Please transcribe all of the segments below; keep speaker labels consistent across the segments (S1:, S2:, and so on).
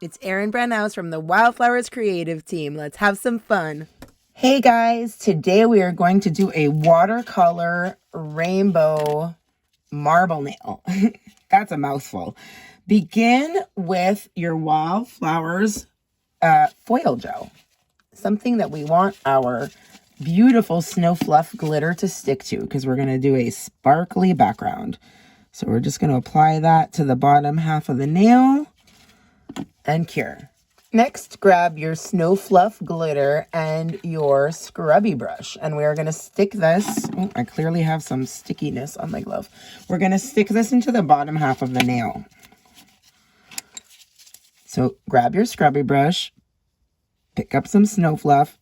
S1: It's Erin Brandhaus from the Wildflowers Creative Team. Let's have some fun. Hey guys, today we are going to do a watercolor rainbow marble nail. That's a mouthful. Begin with your Wildflowers foil gel. Something that we want our beautiful snow fluff glitter to stick to, because we're going to do a sparkly background. So we're just going to apply that to the bottom half of the nail and cure. Next, grab your snow fluff glitter and your scrubby brush. And we are going to stick this. Oh, I clearly have some stickiness on my glove. We're going to stick this into the bottom half of the nail. So grab your scrubby brush, pick up some snow fluff,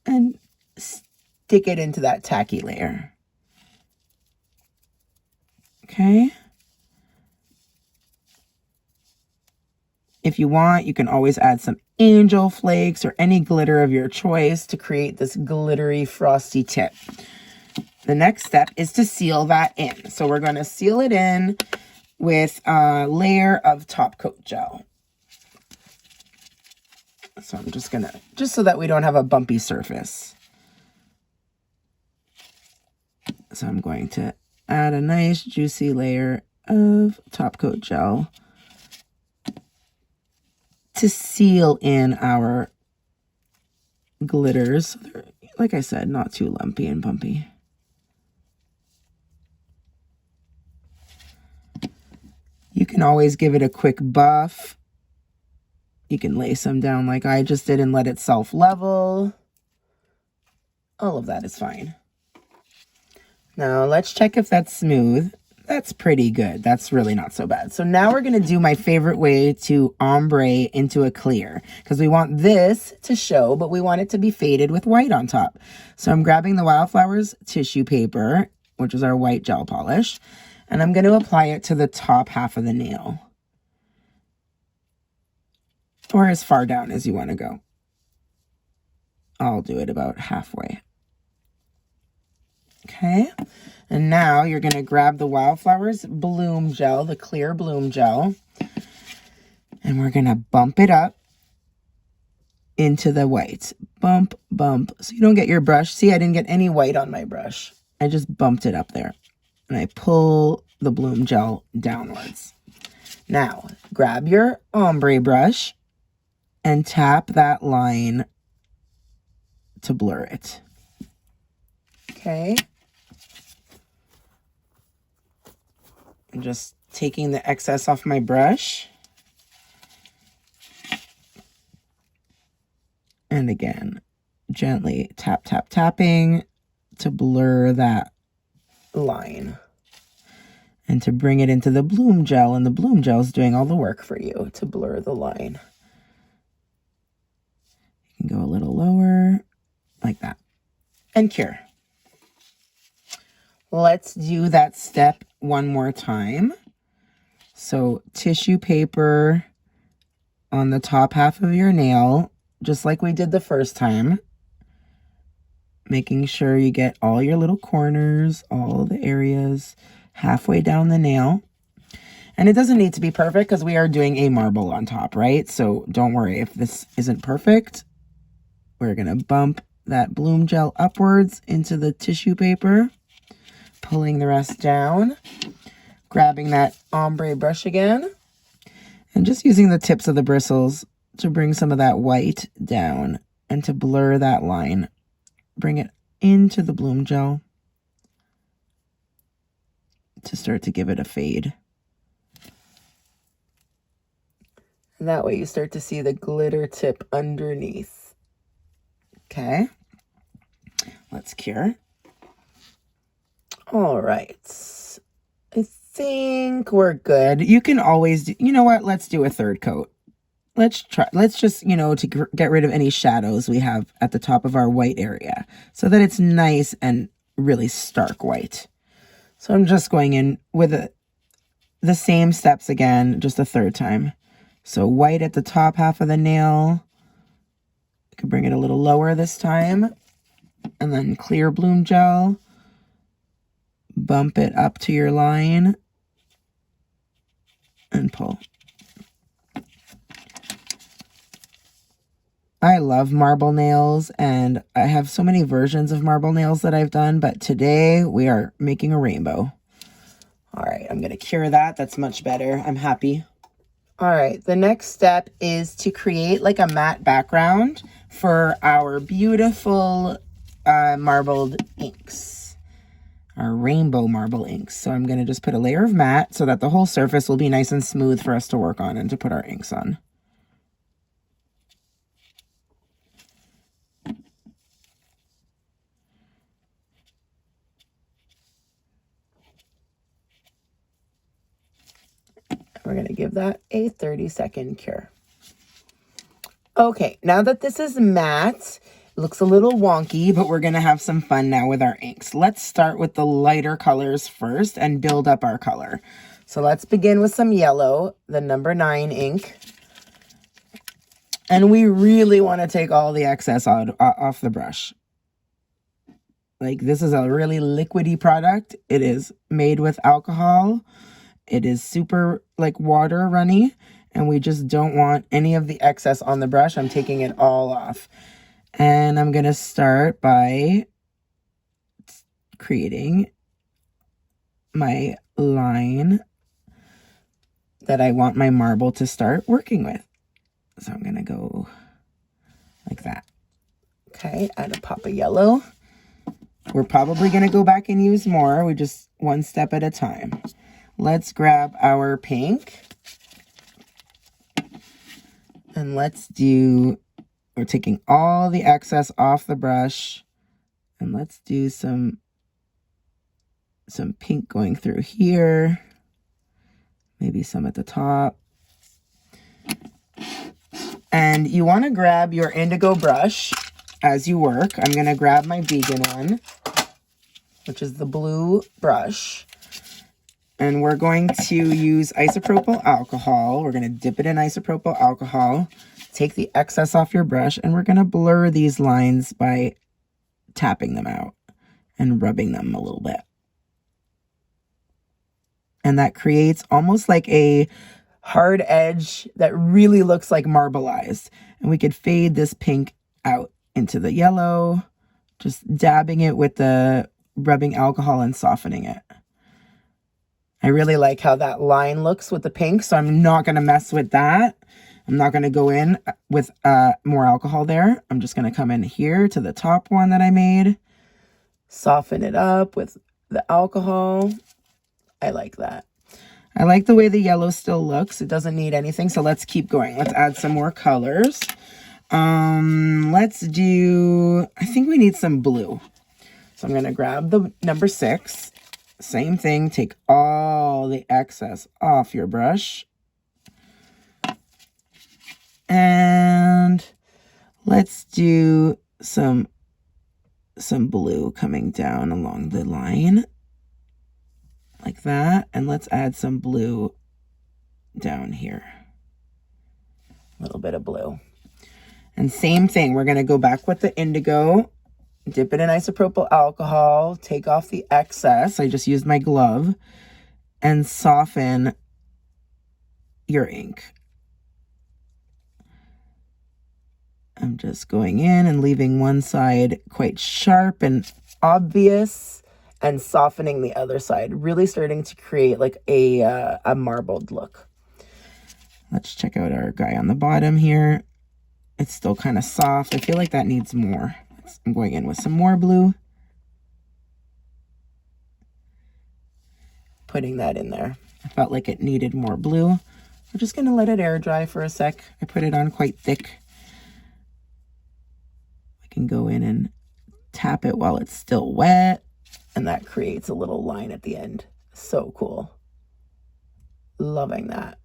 S1: and stick it into that tacky layer. Okay. If you want, you can always add some angel flakes or any glitter of your choice to create this glittery frosty tip. The next step is to seal that in. So we're going to seal it in with a layer of top coat gel. So I'm just so that we don't have a bumpy surface. So I'm going to add a nice juicy layer of top coat gel to seal in our glitters. They're, like I said, not too lumpy and bumpy. You can always give it a quick buff. You can lay some down like I just did and let it self-level. All of that is fine. Now let's check if that's smooth. That's pretty good. That's really not so bad. So now we're going to do my favorite way to ombre into a clear, because we want this to show, but we want it to be faded with white on top. So I'm grabbing the Wildflowers tissue paper, which is our white gel polish, and I'm going to apply it to the top half of the nail, or as far down as you want to go. I'll do it about halfway. Okay. And now you're going to grab the Wildflowers bloom gel, the clear bloom gel, and we're going to bump it up into the white. Bump, bump. So you don't get your brush. See, I didn't get any white on my brush. I just bumped it up there. And I pull the bloom gel downwards. Now, grab your ombre brush and tap that line to blur it. Okay. I'm just taking the excess off my brush. And again, gently tap, tap, tapping to blur that line. And to bring it into the bloom gel, and the bloom gel is doing all the work for you to blur the line. You can go a little lower, like that. And cure. Let's do that step one more time. So tissue paper on the top half of your nail, just like we did the first time. Making sure you get all your little corners, all the areas halfway down the nail. And it doesn't need to be perfect because we are doing a marble on top, right? So don't worry if this isn't perfect. We're going to bump that bloom gel upwards into the tissue paper. Pulling the rest down, grabbing that ombre brush again, and just using the tips of the bristles to bring some of that white down and to blur that line. Bring it into the bloom gel to start to give it a fade. And that way you start to see the glitter tip underneath. Okay, let's cure. All right, I think we're good. You can always do, you know what? Let's do a third coat. Let's just, to get rid of any shadows we have at the top of our white area so that it's nice and really stark white. So I'm just going in with the same steps again, just a third time. So white at the top half of the nail. You can bring it a little lower this time. And then clear bloom gel. Bump it up to your line and pull. I love marble nails, and I have so many versions of marble nails that I've done, but today we are making a rainbow. All right, I'm going to cure that. That's much better. I'm happy. All right, the next step is to create like a matte background for our beautiful marbled inks, our rainbow marble inks. So I'm going to just put a layer of matte so that the whole surface will be nice and smooth for us to work on and to put our inks on. We're going to give that a 30-second cure. Okay, now that this is matte, it looks a little wonky, but we're going to have some fun now with our inks. Let's start with the lighter colors first and build up our color. So let's begin with some yellow, the number 9 ink. And we really want to take all the excess off the brush. Like, this is a really liquidy product. It is made with alcohol. It is super like water runny, and we just don't want any of the excess on the brush. I'm taking it all off. And I'm going to start by creating my line that I want my marble to start working with. So I'm going to go like that. Okay, add a pop of yellow. We're probably going to go back and use more. We just one step at a time. Let's grab our pink. And we're taking all the excess off the brush. And let's do some pink going through here. Maybe some at the top. And you want to grab your indigo brush as you work. I'm going to grab my vegan one, which is the blue brush. And we're going to use isopropyl alcohol. We're going to dip it in isopropyl alcohol, take the excess off your brush, and we're going to blur these lines by tapping them out and rubbing them a little bit. And that creates almost like a hard edge that really looks like marbleized. And we could fade this pink out into the yellow, just dabbing it with the rubbing alcohol and softening it. I really like how that line looks with the pink, so I'm not going to mess with that. I'm not going to go in with more alcohol there. I'm just going to come in here to the top one that I made, soften it up with the alcohol. I like that. I like the way the yellow still looks. It doesn't need anything, so let's keep going. Let's add some more colors. Let's do, I think we need some blue. So I'm going to grab the number 6. Same thing, take all the excess off your brush. And let's do some blue coming down along the line. Like that. And let's add some blue down here. A little bit of blue. And same thing, we're going to go back with the indigo. Dip it in isopropyl alcohol, take off the excess. I just used my glove, and soften your ink. I'm just going in and leaving one side quite sharp and obvious and softening the other side, really starting to create like a marbled look. Let's check out our guy on the bottom here. It's still kind of soft. I feel like that needs more. I'm going in with some more blue. Putting that in there. I felt like it needed more blue. We're just going to let it air dry for a sec. I put it on quite thick. I can go in and tap it while it's still wet. And that creates a little line at the end. So cool. Loving that.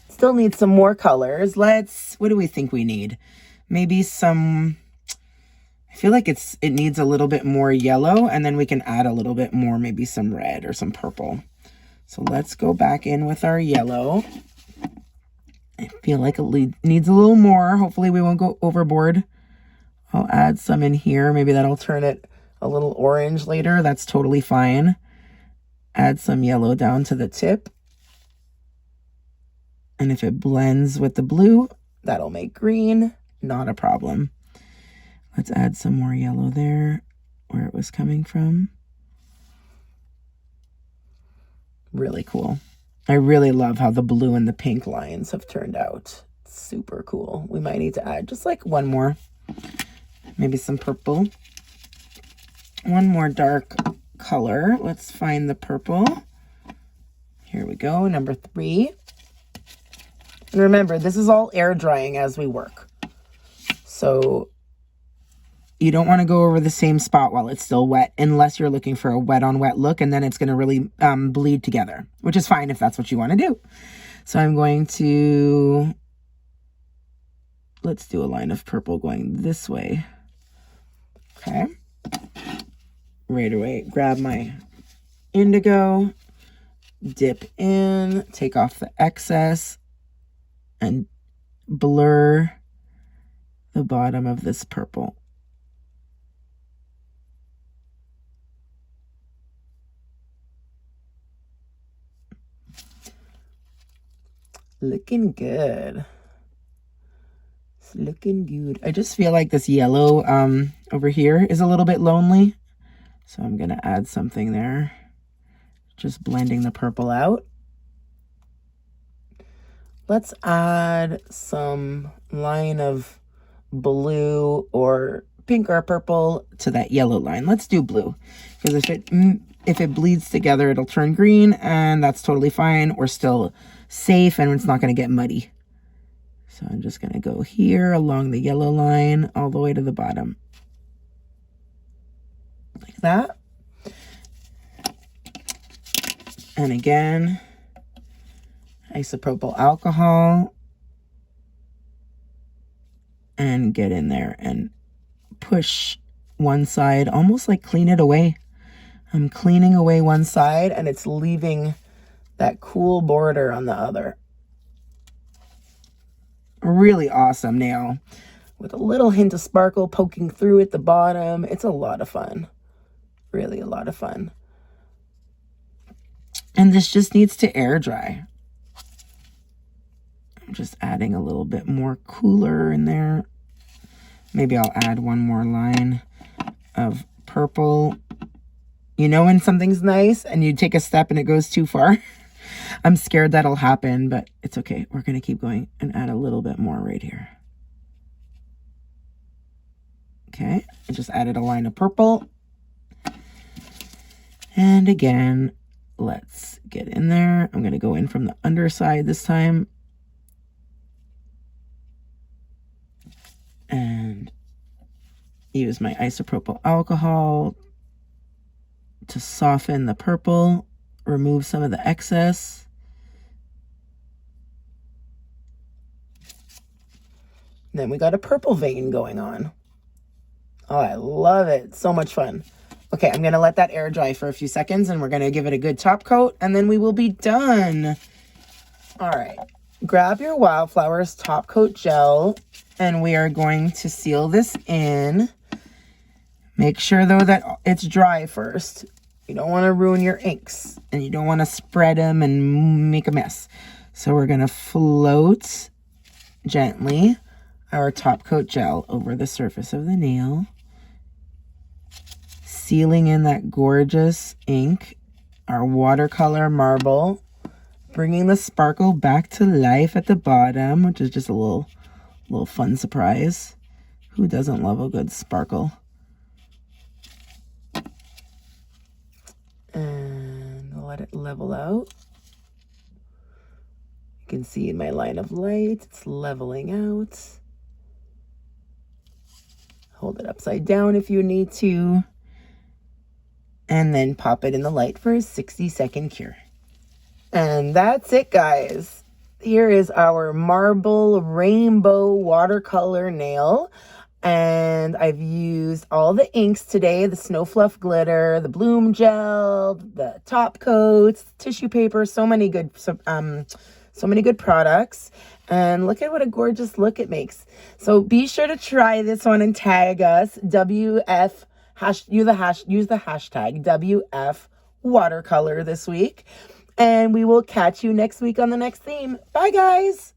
S1: Still need some more colors. What do we think we need? Maybe some, I feel like it needs a little bit more yellow, and then we can add a little bit more, maybe some red or some purple. So let's go back in with our yellow. I feel like it needs a little more. Hopefully we won't go overboard. I'll add some in here. Maybe that'll turn it a little orange later. That's totally fine. Add some yellow down to the tip. And if it blends with the blue, that'll make green. not a problem. Let's add some more yellow there where it was coming from. Really cool. I really love how the blue and the pink lines have turned out. Super cool. We might need to add just like one more, maybe some purple. One more dark color. Let's find the purple. Here we go, number 3. And remember, this is all air drying as we work. So you don't want to go over the same spot while it's still wet unless you're looking for a wet on wet look, and then it's going to really bleed together, which is fine if that's what you want to do. So I'm going to, let's do a line of purple going this way. Okay. Right away, grab my indigo, dip in, take off the excess, and blur the bottom of this purple. Looking good. It's looking good. I just feel like this yellow over here is a little bit lonely. So I'm going to add something there. Just blending the purple out. Let's add some line of blue or pink or purple to that yellow line. Let's do blue, because if it bleeds together, it'll turn green, and that's totally fine. We're still safe, and it's not going to get muddy. So I'm just going to go here along the yellow line all the way to the bottom. Like that. And again, isopropyl alcohol, and get in there and push one side, almost like clean it away. I'm cleaning away one side, and it's leaving that cool border on the other. Really awesome nail with a little hint of sparkle poking through at the bottom. It's a lot of fun. Really a lot of fun. And this just needs to air dry. I'm just adding a little bit more cooler in there. Maybe I'll add one more line of purple. You know when something's nice and you take a step and it goes too far? I'm scared that'll happen, but it's okay. We're going to keep going and add a little bit more right here. Okay, I just added a line of purple. And again, let's get in there. I'm going to go in from the underside this time. And use my isopropyl alcohol to soften the purple, remove some of the excess. Then we got a purple vein going on. Oh, I love it. So much fun. Okay, I'm going to let that air dry for a few seconds, and we're going to give it a good top coat, and then we will be done. All right. Grab your Wildflowers top coat gel, and we are going to seal this in. Make sure, though, that it's dry first. You don't want to ruin your inks, and you don't want to spread them and make a mess. So we're going to float gently our top coat gel over the surface of the nail, sealing in that gorgeous ink, our watercolor marble, bringing the sparkle back to life at the bottom, which is just a little fun surprise. Who doesn't love a good sparkle? And let it level out. You can see in my line of light, it's leveling out. Hold it upside down if you need to. And then pop it in the light for a 60-second cure. And that's it, guys. Here is our marble rainbow watercolor nail. And I've used all the inks today, the Snow Fluff glitter, the bloom gel, the top coats, tissue paper, so many good products. And look at what a gorgeous look it makes. So be sure to try this one and tag us, use the hashtag WF watercolor this week. And we will catch you next week on the next theme. Bye, guys.